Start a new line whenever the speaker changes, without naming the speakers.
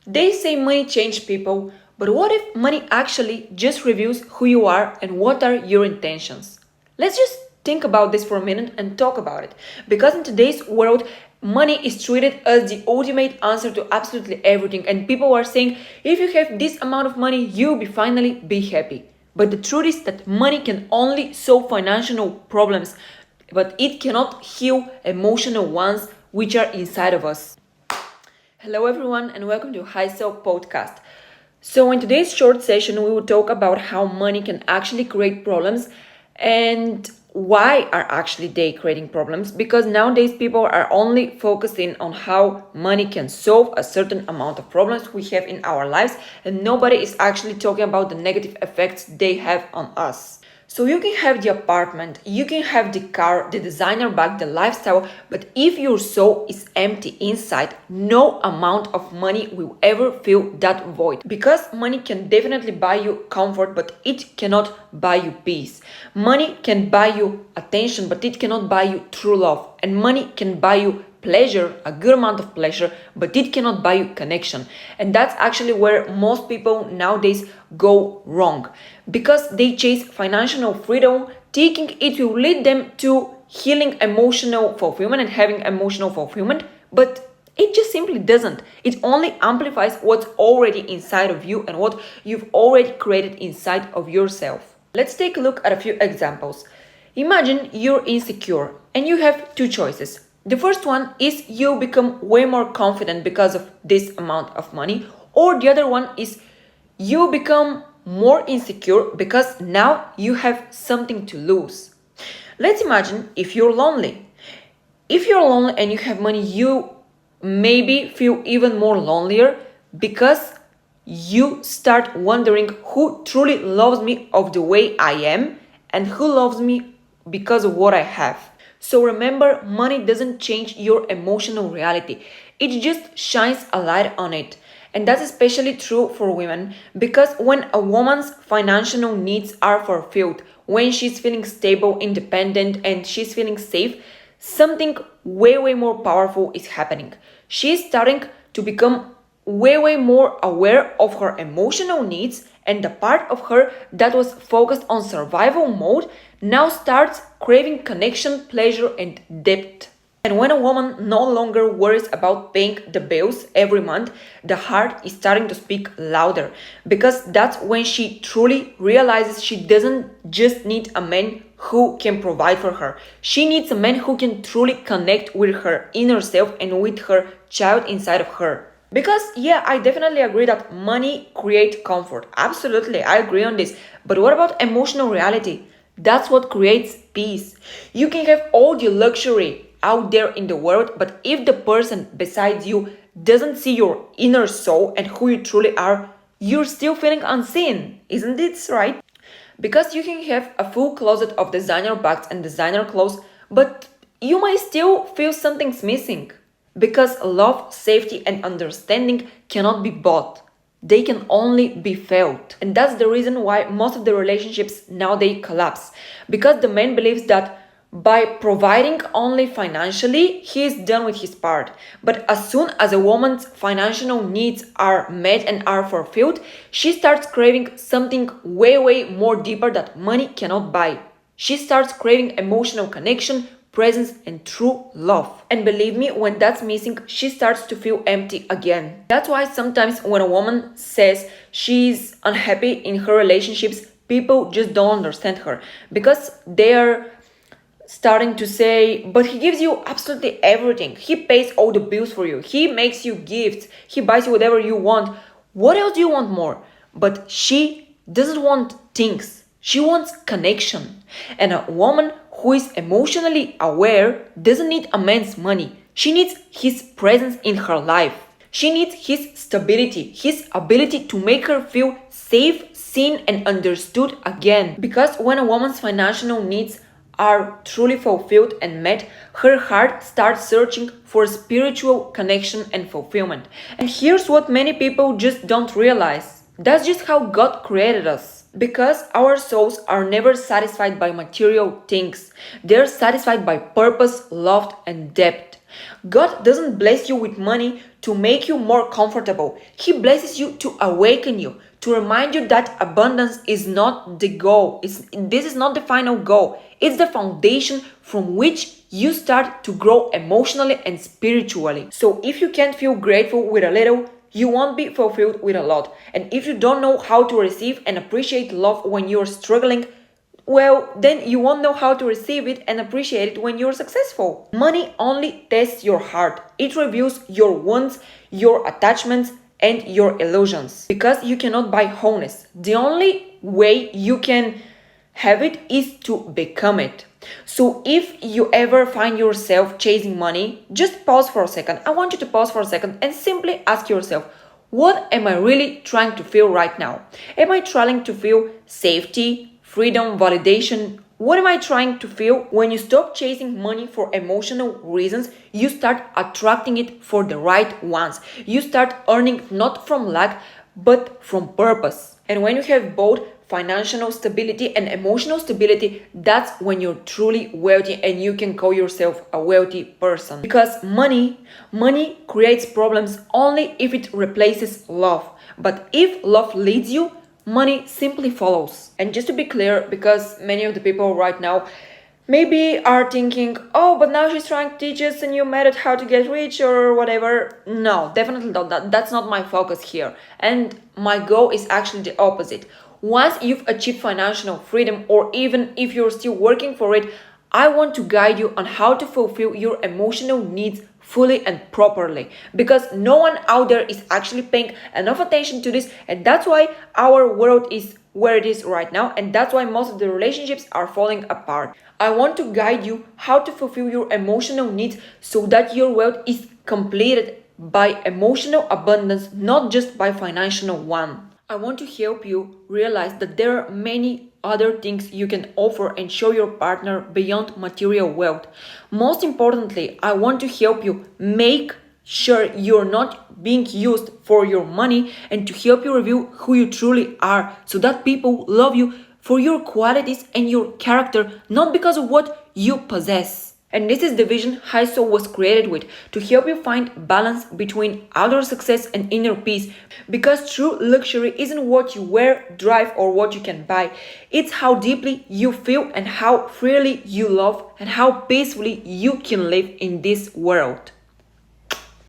They say money changes people, but what if money actually just reveals who you are and what are your intentions? Let's just think about this for a minute and talk about it. Because in today's world, money is treated as the ultimate answer to absolutely everything, and people are saying if you have this amount of money, you'll finally be happy. But the truth is that money can only solve financial problems, but it cannot heal emotional ones which are inside of us. Hello, everyone, and welcome to High Self Podcast. So, in today's short session, we will talk about how money can actually create problems and why are actually they creating problems. Because nowadays, people are only focusing on how money can solve a certain amount of problems we have in our lives, and nobody is actually talking about the negative effects they have on us. So you can have the apartment, you can have the car, the designer bag, the lifestyle, but if your soul is empty inside, no amount of money will ever fill that void. Because money can definitely buy you comfort, but it cannot buy you peace. Money can buy you attention, but it cannot buy you true love. And money can buy you pleasure, a good amount of pleasure, but it cannot buy you connection. And that's actually where most people nowadays go wrong, because they chase financial freedom, thinking it will lead them to healing emotional fulfillment and having emotional fulfillment, but it just simply doesn't. It only amplifies what's already inside of you and what you've already created inside of yourself. Let's take a look at a few examples. Imagine you're insecure and you have two choices. The first one is you become way more confident because of this amount of money, or the other one is you become more insecure because now you have something to lose. Let's imagine if you're lonely. If you're lonely and you have money, you maybe feel even more lonelier because you start wondering who truly loves me of the way I am and who loves me because of what I have. So remember, money doesn't change your emotional reality. It just shines a light on it. And that's especially true for women, because when a woman's financial needs are fulfilled, when she's feeling stable, independent, and she's feeling safe, something way more powerful is happening. She's starting to become way more aware of her emotional needs, and the part of her that was focused on survival mode now starts craving connection, pleasure, and depth. And when a woman no longer worries about paying the bills every month, the heart is starting to speak louder, because that's when she truly realizes she doesn't just need a man who can provide for her. She needs a man who can truly connect with her inner self and with her child inside of her. Because yeah, I definitely agree that money creates comfort. Absolutely, I agree on this. But what about emotional reality? That's what creates peace. You can have all the luxury out there in the world, but if the person beside you doesn't see your inner soul and who you truly are, you're still feeling unseen. Isn't it right? Because you can have a full closet of designer bags and designer clothes, but you might still feel something's missing. Because love, safety, and understanding cannot be bought. They can only be felt. And that's the reason why most of the relationships nowadays collapse. Because the man believes that by providing only financially, he is done with his part. But as soon as a woman's financial needs are met and are fulfilled, she starts craving something way more deeper that money cannot buy. She starts craving emotional connection, presence, and true love. And believe me, when that's missing, she starts to feel empty again. That's why sometimes when a woman says she's unhappy in her relationships, people just don't understand her, because they're starting to say, but he gives you absolutely everything. He pays all the bills for you. He makes you gifts. He buys you whatever you want. What else do you want more? But she doesn't want things. She wants connection. And a woman who is emotionally aware doesn't need a man's money. She needs his presence in her life. She needs his stability, his ability to make her feel safe, seen, and understood again. Because when a woman's financial needs are truly fulfilled and met, her heart starts searching for spiritual connection and fulfillment. And here's what many people just don't realize. That's just how God created us. Because our souls are never satisfied by material things. They're satisfied by purpose, love, and depth. God doesn't bless you with money to make you more comfortable. He blesses you to awaken you, to remind you that abundance is not the goal. This is not the final goal. It's the foundation from which you start to grow emotionally and spiritually. So if you can't feel grateful with a little, you won't be fulfilled with a lot. And if you don't know how to receive and appreciate love when you're struggling, well, then you won't know how to receive it and appreciate it when you're successful. Money only tests your heart. It reveals your wants, your attachments, and your illusions. Because you cannot buy wholeness. The only way you can have it is to become it. So if you ever find yourself chasing money, just pause for a second. I want you to pause for a second and simply ask yourself, what am I really trying to feel right now? Am I trying to feel safety, freedom, validation? What am I trying to feel? When you stop chasing money for emotional reasons, you start attracting it for the right ones. You start earning not from lack, but from purpose. And when you have both financial stability and emotional stability, that's when you're truly wealthy and you can call yourself a wealthy person. Because money creates problems only if it replaces love. But if love leads you, money simply follows. And just to be clear, because many of the people right now maybe are thinking, oh, but now she's trying to teach us a new method how to get rich or whatever. No, definitely not. That's not my focus here. And my goal is actually the opposite. Once you've achieved financial freedom, or even if you're still working for it, I want to guide you on how to fulfill your emotional needs fully and properly, because no one out there is actually paying enough attention to this, and that's why our world is where it is right now, and that's why most of the relationships are falling apart. I want to guide you how to fulfill your emotional needs so that your wealth is completed by emotional abundance, not just by financial one. I want to help you realize that there are many other things you can offer and show your partner beyond material wealth. Most importantly, I want to help you make sure you're not being used for your money, and to help you reveal who you truly are so that people love you for your qualities and your character, not because of what you possess. And this is the vision HiSoul was created with, to help you find balance between outer success and inner peace. Because true luxury isn't what you wear, drive, or what you can buy. It's how deeply you feel and how freely you love and how peacefully you can live in this world.